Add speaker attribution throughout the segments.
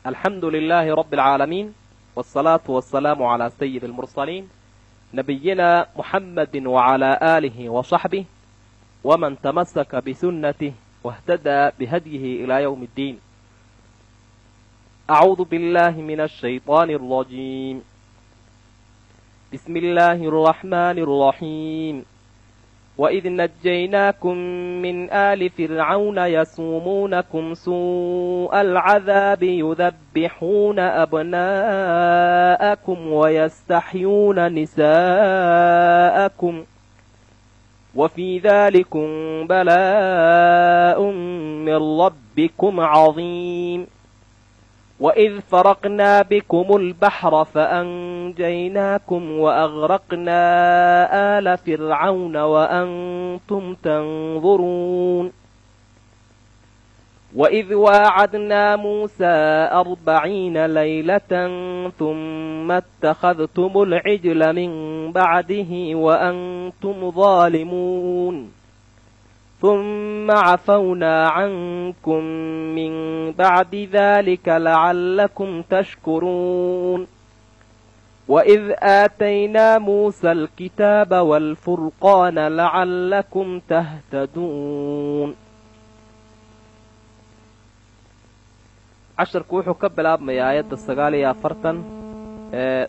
Speaker 1: الحمد لله رب العالمين، والصلاة والسلام على سيد المرسلين نبينا محمد وعلى آله وصحبه ومن تمسك بسنته واهتدى بهديه إلى يوم الدين. أعوذ بالله من الشيطان الرجيم. بسم الله الرحمن الرحيم. وإذ نجيناكم من آل فرعون يسومونكم سوء العذاب يذبحون أبناءكم ويستحيون نساءكم وفي ذلكم بلاء من ربكم عظيم. وإذ فرقنا بكم البحر فأنجيناكم وأغرقنا آل فرعون وأنتم تنظرون. وإذ واعدنا موسى 40 ليلة ثم اتخذتم العجل من بعده وأنتم ظالمون ثم عفونا عنكم من بعد ذلك لعلكم تشكرون. وإذ آتينا موسى الكتاب والفرقان لعلكم تهتدون. عشر كوحو كبلاب ميايات السقالية فرطا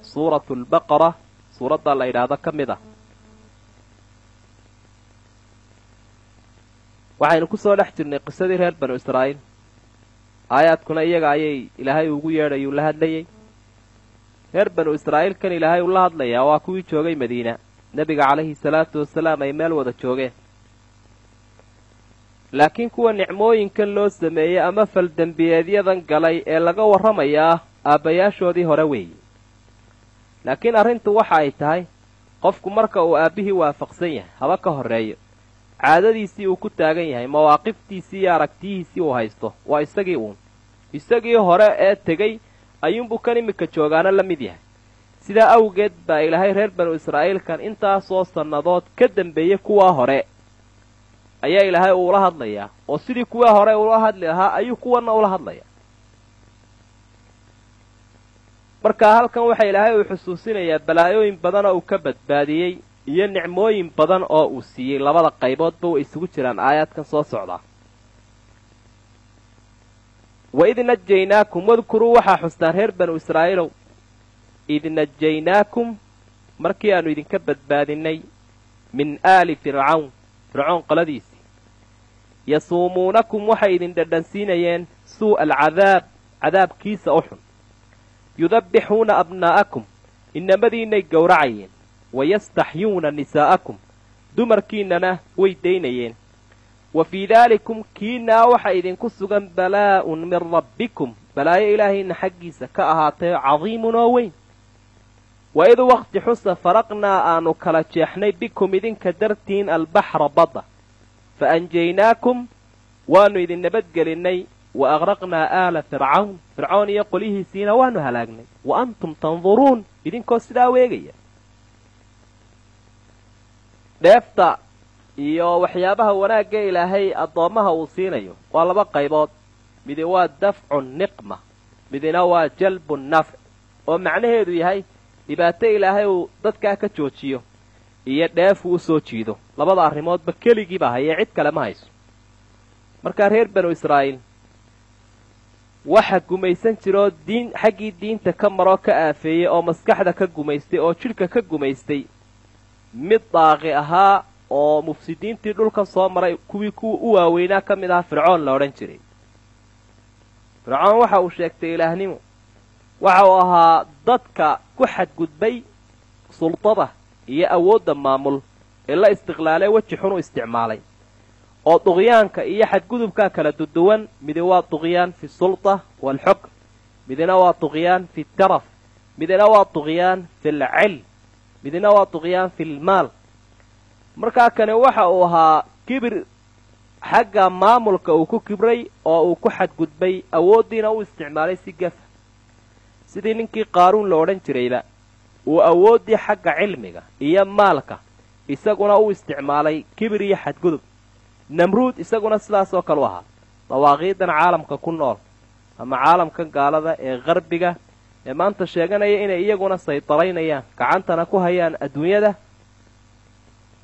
Speaker 1: سورة البقرة سورة الله إلى كمدة. waxaynu ku soo dhex jirnay qisadii reer banu israa'iil aayaadkuna iyaga ayay ilaahay ugu yeedhayuu la hadlayey. reer banu israa'iilkan ilaahay uu la hadlayaa waa kuwii joogay madiina, nebiga calayhi salaatu wasalaam ay meel wada joogeen. laakiin kuwa nicmooyinkan loo sameeyey ama faldembiyeedyadan galay ee laga warramayaa aabbayaashoodii hore weeye. laakiin arrintu waxa ay tahay qofku marka uu aabbihii waafaqsan yahay haba ka horreeyo, caadadiisii uu ku taagan yahay, mawaaqiftiisii iyo aragtiyihiisii uu haysto waa isagii hore ee tegey ayuunbuu kan iminka joogaana la mid yahay. sidaa awgeed baa ilaahay reer banu israa'iilkan intaasoo sannadood ka dambeeyey kuwaa hore ayaa ilaahay uula hadlayaa, oo sidii kuwaa hore ula hadli lahaa ayuu kuwanna ula hadlayaa. markaa halkan waxa ilaahay uu xusuusinayaa balaayooyin badan oo uu ka badbaadiyey iyo nicmooyin badan oo uu siiyey. labada qayboodba way isugu jiraan aayaadkan soo socda. waid najaynaakum wadkuruu waxaa xustaan reer banu israa'iilow id najaynaakum markii aanu idinka badbaadinay min aali fircawn qoladiisii yasuumuunakum waxay idin dhadhansiinayeen suu'a alcadaab cadaabkiisa u xun, yudabbixuuna abnaa'akum inamadiinay gowracayeen, wayastaxyuuna nisaa'akum dumarkiinnana way daynayeen. wa fii daalikum kiinaa waxa idinku sugan balaa'un min rabbikum balaayo ilaahayna xaggiisa ka ahaatay cadiimun oo weyn. wa id waqti xusa faraqnaa aanu kala jeexnay bikum idinka dartiin albaxra badda, fa anjaynaakum waannu idin nabadgelinnay, wa agraqnaa aala fircawn iyo qolihiisiina waannu halaagnay, wa antum tanduruun idinkoo sidaa weegaya. dheefta iyo waxyaabaha wanaagga ilaahay addoommaha uu siinayo waa laba qaybood. midi waa dafcu niqma, midina waa jalbu nafc, oo macnaheedu yahay dhibaato ilaahay uu dadkaa ka joojiyo iyo dheef uu u soo jiido. labada arrimoodba keligiiba hayee cid kale ma hayso. markaa reer banu israa'iil waxa gumaysan jiroo xaggii diinta ka maroo ka aafeeyey oo maskaxda ka gumaystay oo jidhka ka gumaystay mid daaqi ahaa oo mufsidiintii dhulkan soo maray kuwii kuwa u waaweynaa ka mid ahaa fircoon la odhan jiray. fircoon waxa uu sheegtay ilaahnimo, waxa uu ahaa dadka ku xadgudbay sultada iyo awoodda maamul ee la istiqlaalay weji xun u isticmaalay. oo duqyaanka iyo xadgudubkaa kala duduwan, midi waa duqyaan fi sulta waalxukm, midina waa duqyaan fi taraf, midina waa duqyaan fi lcilm, midina waa duqyaan fi lmaal. markaa kani waxa uu ahaa kibir xagga maamulka uu ku kibray oo uu ku xadgudbay, awooddiina u isticmaalay si gafa, sidii ninkii qaaruun la odhan jirayba uu awooddii xagga cilmiga iyo maalka isaguna u isticmaalay kibir iyo xadgudub. namruud isaguna sidaas oo kale u ahaa. dawaaqiidan caalamka ku nool ama caalamkan gaalada ee qarbiga ee maanta sheeganaya inay iyaguna saytaraynayaan gacantana ku hayaan adduunyada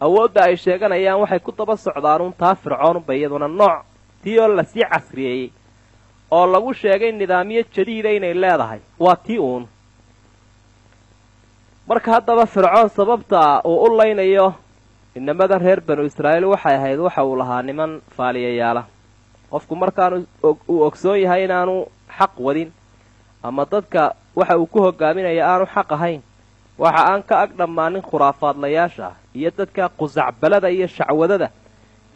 Speaker 1: awoodda ay sheeganayaan waxay ku daba socdaanuun taa fircoonba iyaduna nooc tii oo lasii casriyeeyey oo lagu sheegay nidaamyo jadiida inay leedahay waa tii uun marka haddaba fircoon sababta uu u laynayo inamadan reer banu israa'iil waxay ahayd waxa uu lahaa niman faaliyayaala qofku markaanu uu ogsoon yahay inaanu xaq wadin ama dadka waxa uu ku hogaaminaya aanu xaq ahayn waxa aan ka ag dhammaanin khuraafaadlayaasha iyo dadka qusacbalada iyo shacwadada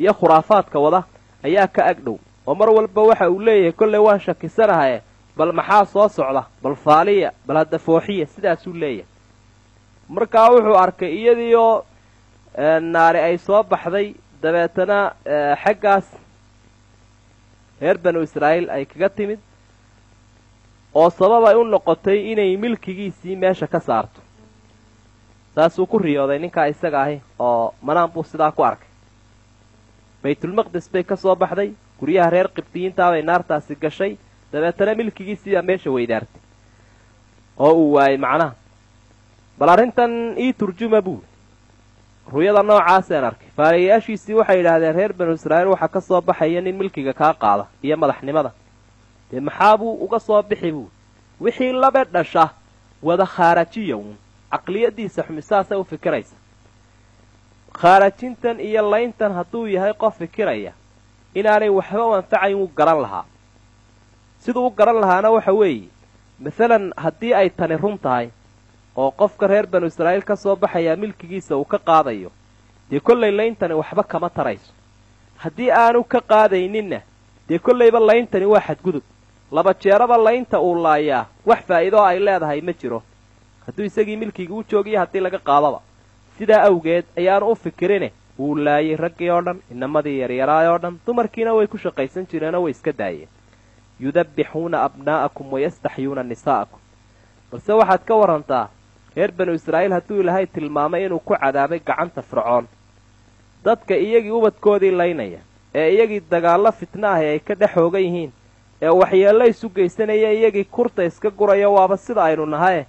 Speaker 1: iyo khuraafaadka wada ayaa ka ag dhow oo mar walba waxa uu leeyahay kolley waan shakisanahaye bal maxaa soo socda bal faaliya bal hadda fooxiya sidaasuu leeyahay markaa wuxuu arkay iyadiioo naari ay soo baxday dabeetana xaggaas reer banu israa'iil ay kaga timid oo sabab ay u noqotay inay milkigiisii meesha ka saarto saasuu ku riyooday ninkaa isaga ahi oo manaan buu sidaa ku arkay baytulmaqdis bay ka soo baxday guryaha reer qibdiyiintaabay naartaasi gashay dabeetana milkigiisii baa meesha weydaartay oo uu waayey macnaha bal arrintan ii turjuma buuli ruyada noocaaseen arkay faaliyayaashiisii waxay yidhaahdeen reer banu israa'iil waxaa ka soo baxaya nin milkiga kaa qaada iyo madaxnimada dee maxaabuu uga soo bixi buuli wixii labe dhasha wada khaarajiya uun caqliyadiisa xumi saasay u fikiraysa khaarajintan iyo layntan hadduu yahay qof fikiraya inaanay waxba u anfacayn wuu garan lahaa siduu u garan lahaana waxa weeye masalan haddii ay tani run tahay oo qofka reer banu israa'iil ka soo baxayaa milkigiisa uu ka qaadayo dee kollay layntani waxba kama tarayso haddii aanu ka qaadayninna dee kollayba layntani waa xadgudub laba jeeraba laynta uu laayaa wax faa'iidoo ay leedahay ma jiro hadduu isagii milkiga u joogiyo haddii laga qaadaba sidaa awgeed ayaanu u fikirine wuu laayay raggii oo dhan inamadii yaryaraay oo dhan dumarkiina way ku shaqaysan jireenoo way iska daayeen yudabbixuuna abnaa'akum wayastaxyuuna nisaa'akum balse waxaad ka warantaa reer banu israa'iil hadduu ilaahay tilmaamay inuu ku cadaabay gacanta fircoon dadka iyagii ubadkoodii laynaya ee iyagii dagaallo fitna ahi ay ka dhex hoogan yihiin ee waxyeello isu geysanaya iyagii kurta iska guraya waaba sida aynu nahaye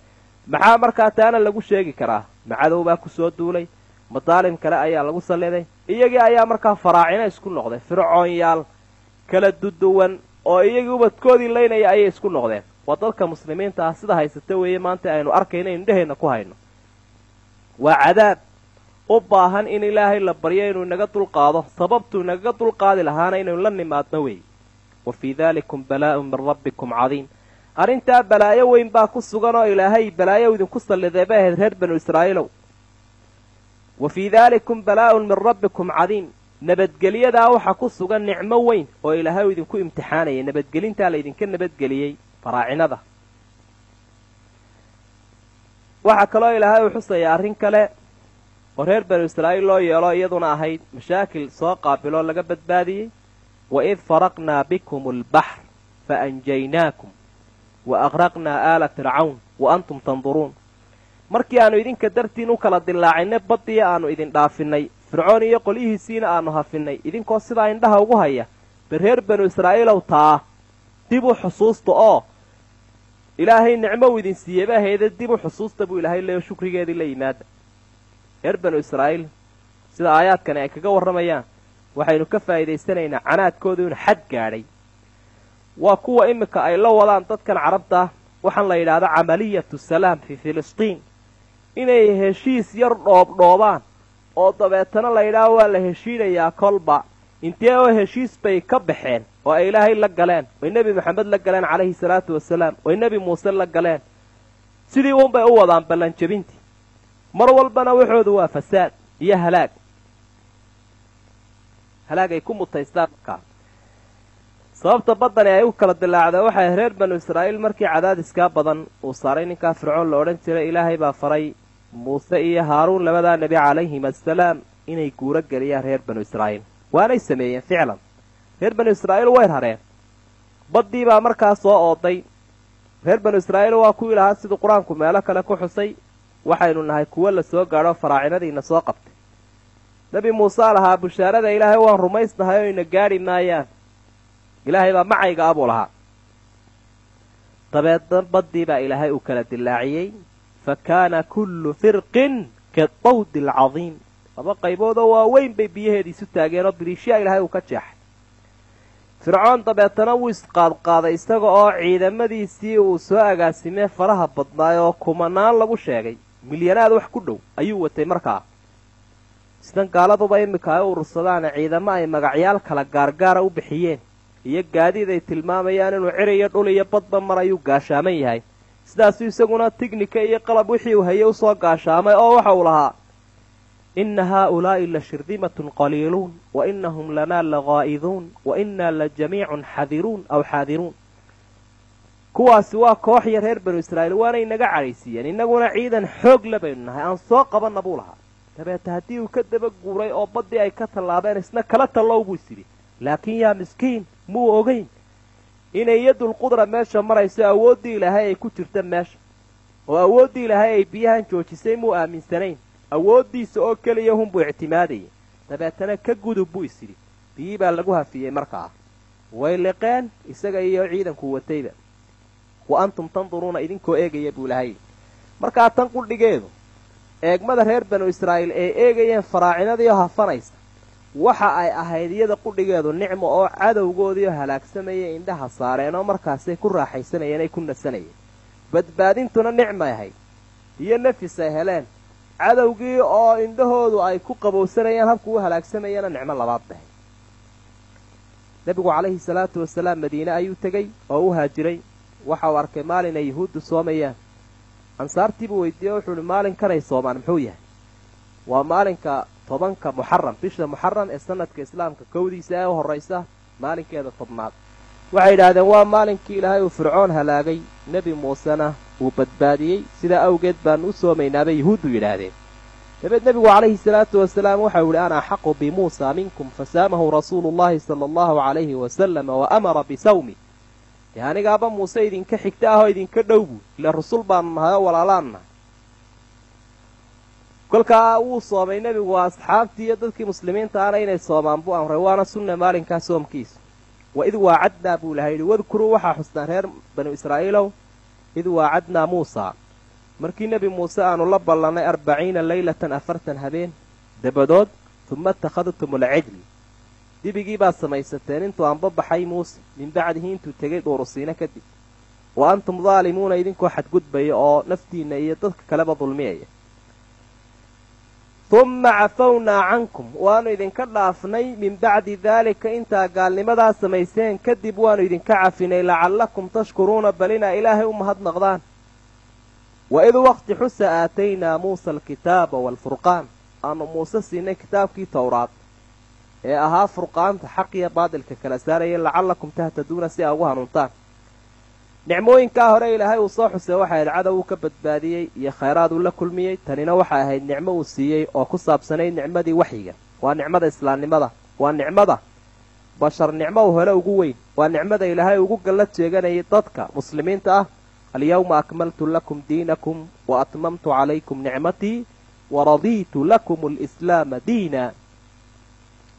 Speaker 1: maxaa markaa taana lagu sheegi karaa macadow baa ku soo duulay madaalim kale ayaa lagu salliday iyagii ayaa markaa faraacino isku noqday fircoonyaal kala duduwan oo iyagii ubadkoodii laynaya ayay isku noqdeen waa dadka muslimiinta ah sida haysata weeye maanta aynu arkayno indheheenna ku hayno waa cadaab u baahan in ilaahay la baryo inuu inaga dulqaado sababtuu inagaga dulqaadi lahaana inaynu la nimaadno weeye wa fii daalikum balaa'un min rabbikum cadiim arrintaa balaayo weyn baa ku sugan oo ilaahay balaayo idinku salliday bay ahayd reer banu israa'iilow wa fii daalikum balaa'un min rabbikum cadiim nabadgelyadaa waxaa ku sugan nicmo weyn oo ilaahay idinku imtixaanaya nabadgelintaa laydinka nabadgeliyey faraacinada waxaa kaloo ilaahay uu xusayaa arrin kale oo reer banu israa'iil loo yeelo iyaduna ahayd mashaakil soo qaabiloo laga badbaadiyey waid faraqnaa bikum albaxr fa anjaynaakum wa aqraqnaa aala fircawn wa antum tanduruun markii aanu idinka dartiin u kala dilaacinay baddiya aanu idin dhaafinay fircoon iyo qolyihiisiina aanu hafinay idinkoo sidaa indhaha ugu haya ba reer banu israa'iilow taa dib u xusuusta oo ilaahay nicmo uu idin siiyey ba hayda dib u xusuusta buu ilaahay leeyo shukrigeedii la yimaada reer banu israa'iil sida aayaadkani ay kaga warramayaan waxaynu ka faa'iidaysanaynaa canaadkoodu inuu xad gaadhay waa kuwa iminka ay la wadaan dadkan carabta waxaan la yidhaahdaa camaliyatu salaam fii filistiin inay heshiis yar dhoobdhoobaan oo dabeetana la yidhaaho waa la heshiinayaa kolba intee oo heshiis bay ka baxeen oo ay ilaahay la galeen oy nebi maxamed la galeen calayhi salaatu wasalaam oy nebi muuse la galeen sidii uunbay u wadaan ballanjabintii mar walbana waxoodu waa fasaad iyo halaag ay ku mutaystaan markaa sababta baddani ay u kala dilaacda waxay reer banu israa'iil markii cadaadiskaa badan uu saaray ninkaa fircoon la odhan jiray ilaahay baa faray muuse iyo haaruun labadaa nebi calayhim assalaam inay guuro geliyaan reer banu israa'iil waanay sameeyeen ficlan reer banu israa'iil way rareen baddii baa markaa soo ooday reer banu israa'iil waa kuwii lahaa siduu qur-aanku meelo kale ku xusay waxaynu nahay kuwo la soo gaadho faraacinadiina soo qabtay nebi muuse lahaa bushaarada ilaahay waan rumaysnahay oo ina gaadhi maayaan ilaahay baa macayga abuu lahaa dabeedna baddii baa ilaahay uu kala dilaaciyey fa kaana kullu firqin kadawdi alcadiim laba qayboodoo waaweyn bay biyaheedii isu taageen oo biriishyaa ilaahay uu ka jeexay fircoon dabeetana wuu isqaadqaaday isaga oo ciidamadiisii uu soo agaasimee faraha badnaay oo kumanaan lagu sheegay milyanaad wax ku dhow ayuu watay markaa sidan gaaladuba iminka ay u urursadaan ciidamo ay magacyaal kala gaargaara u bixiyeen iyo gaadiid ay tilmaamayaan inuu ciriyo dhul iyo badba mar ayuu gaashaaman yahay sidaasuu isaguna tignika iyo qalab wixii uu hayay usoo gaashaamay oo waxa uu lahaa inna haaulaa'i la shirdimatun qaliiluun wa innahum lanaa lagaa'iduun wa innaa la jamiicun xaadiruun kuwaasi waa koox yar reer banu israa'iil waana inaga cadhaysiiyeen innaguna ciidan xoog la baynu nahay aan soo qabanna buu lahaa dabeeta haddii uu ka daba guuray oo baddii ay ka tallaabeen isna kala tallow buu isidhi laakiin yaa miskiin muu ogeyn inay yadulqudra meesha marayso awooddii ilaahay ay ku jirta meesha oo awooddii ilaahay ay biyahan joojisay muu aaminsanayn awooddiisa oo keliya hunbuu ictimaadayay dabeetana ka gudub buu isidhi biyii baa lagu hafiyey markaa way liqeen isaga iyo ciidankuu watayba wa antum tanduruuna idinkoo eegaya buu lahay markaa tan qudhigeedu eegmada reer banu israa'iil ay eegayeen faraacinadiioo hafanaysa waxa ay ahayd iyada qudhigeedu nicmo oo cadowgoodiioo halaagsamayay indhaha saareen oo markaasay ku raaxaysanayeen ay ku nasanayeen badbaadintuna nicmay ahayd iyo nafis ay heleen cadowgii oo indhahoodu ay ku qabowsanayeen habkuu u halaagsamayana nicmo labaad bahay nebigu calayhi salaatu wasalaam madiine ayuu tegey oo u haajiray waxa uu arkay maalin ay yuhuuddu soomayaan ansaartiibuu weydiiyey wuxuu uhi maalinkanay soomaan muxuu yahay waa maalinka 10 muxaram bisha muxaram ee sanadka islaamka kowdiisa ee u horraysa maalinkeeda 10aad waxay yidhaahdeen waa maalinkii ilaahay uu fircoon halaagay nebi muusena uu badbaadiyey sidaa awgeed baanu u soomaynaabay yuhuuddu yidhaahdeen dabeed nebigu calayhi salaatu wasalaam waxau yidhi ana axaqu bimuusa minkum fasaamahu rasuulu llahi sala allahu calayhi wasalama wa amara bisawmi dee anigaaba muuse idinka xigta ahoo idinka dhowbu ila rusul baanu nahay oo walaalaan nahay kolkaa wuu soomay nebigu asxaabtii iyo dadkii muslimiinta ana inay soomaan buu amray waana sunna maalinkaa soomkiisa wa id waacadnaa buu ilahay yidhi wadkuruu waxaa xusnaan reer banu israa'iilow id waacadnaa muusa markii nebi muuse aanu la ballannay 40 laylatan 40 habeen dabadood uma ittakhadtum alcijl dibigii baad samaysateen intuu anbabaxay muuse min bacdihi intuu tegay dhuurusiina kadib wa antum daalimuuna idinkoo xadgudbaya oo naftiinna iyo dadka kaleba dulmiyaya uma cafawnaa cankum waanu idinka dhaafnay min bacdi daalika intaa gaalnimadaa samayseen kadib waanu idinka cafinay lacallakum tashkuruuna bal inaa ilaahay u mahadnaqdaan wa id waqti xusa aataynaa muusa alkitaaba waalfurqaan aanu muuse siinay kitaabkii towraad ee ahaa furqaanta xaq iyo baadilka kala saaraya lacallakum tahtaduuna si aa ugu hanuuntaan nicmooyinkaa hore ilaahay uu soo xusay waxay ahayd cadow uu ka badbaadiyey iyo khayraad uu la kulmiyey tanina waxay ahayd nicmo uu siiyey oo ku saabsanayd nicmadii waxyiga waa nicmada islaamnimada waa nicmada bashar nicmo uu hele ugu weyn waa nicmada ilaahay ugu gallad jeeganayay dadka muslimiinta ah alyawma akmaltu lakum diinakum wa atmamtu calaykum nicmatii waradiitu lakum alislaama diina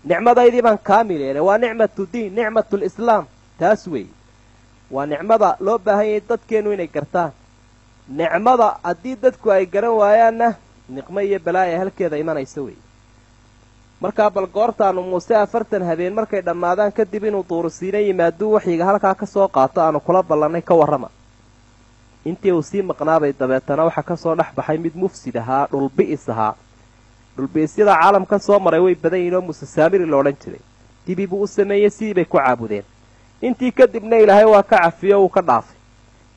Speaker 1: nicmadaydii baan kaamil yeelay waa nicmatu diin nicmatu lislaam taas weey waa nicmada loo baahan yahay dadkeennu inay gartaan nicmada haddii dadku ay garan waayaanna niqmo iyo balaaya halkeeda imanaysa wey markaa bal goortaanu muuse 40 habeen markay dhammaadaan kadib inuu duurusiina yimaaduu waxyiga halkaa ka soo qaato aanu kula ballannay ka warrama intii uu sii maqnaabay dabeetana waxaa ka soo dhex baxay mid mufsid ahaa dhulbi'is ahaa dhulbi'isyada caalamka soo maray way badan yihiin oo muuse saamiri lo odhan jiray dibii buu u sameeyey sidii bay ku caabudeen intii kadibna ilaahay waa ka cafiyo uu ka dhaafay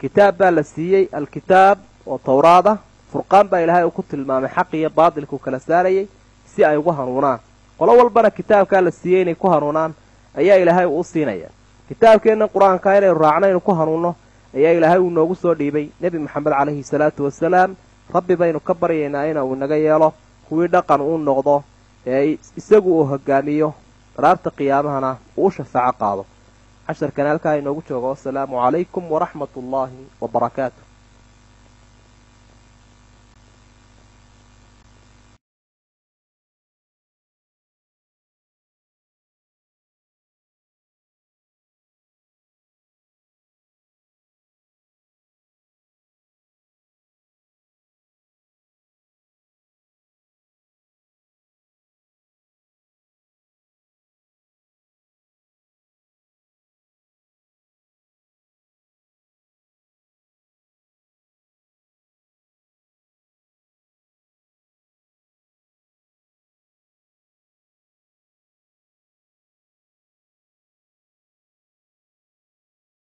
Speaker 1: kitaab baa la siiyey alkitaab oo towraada furqaan baa ilaahay uu ku tilmaamay xaq iyo baadilku kala saarayay si ay ugu hanuunaan qolo walbana kitaabkaa la siiyey inay ku hanuunaan ayaa ilaahay uu u siinaya kitaabkeenna qur-aanka inaynu raacno aynu ku hanuunno ayaa ilaahay uu noogu soo dhiibay nebi moxamed calayhi salaatu wasalaam rabbi baynu ka baryaynaa inuu inaga yeelo kuwii dhaqan uu noqdo ee isagu uu hogaamiyo qaraarta qiyaamahana uu shafaaco qaado casharkan halkaa inoogu joogo wasalaamu calaykum waraxmat ullaahi wabarakaatu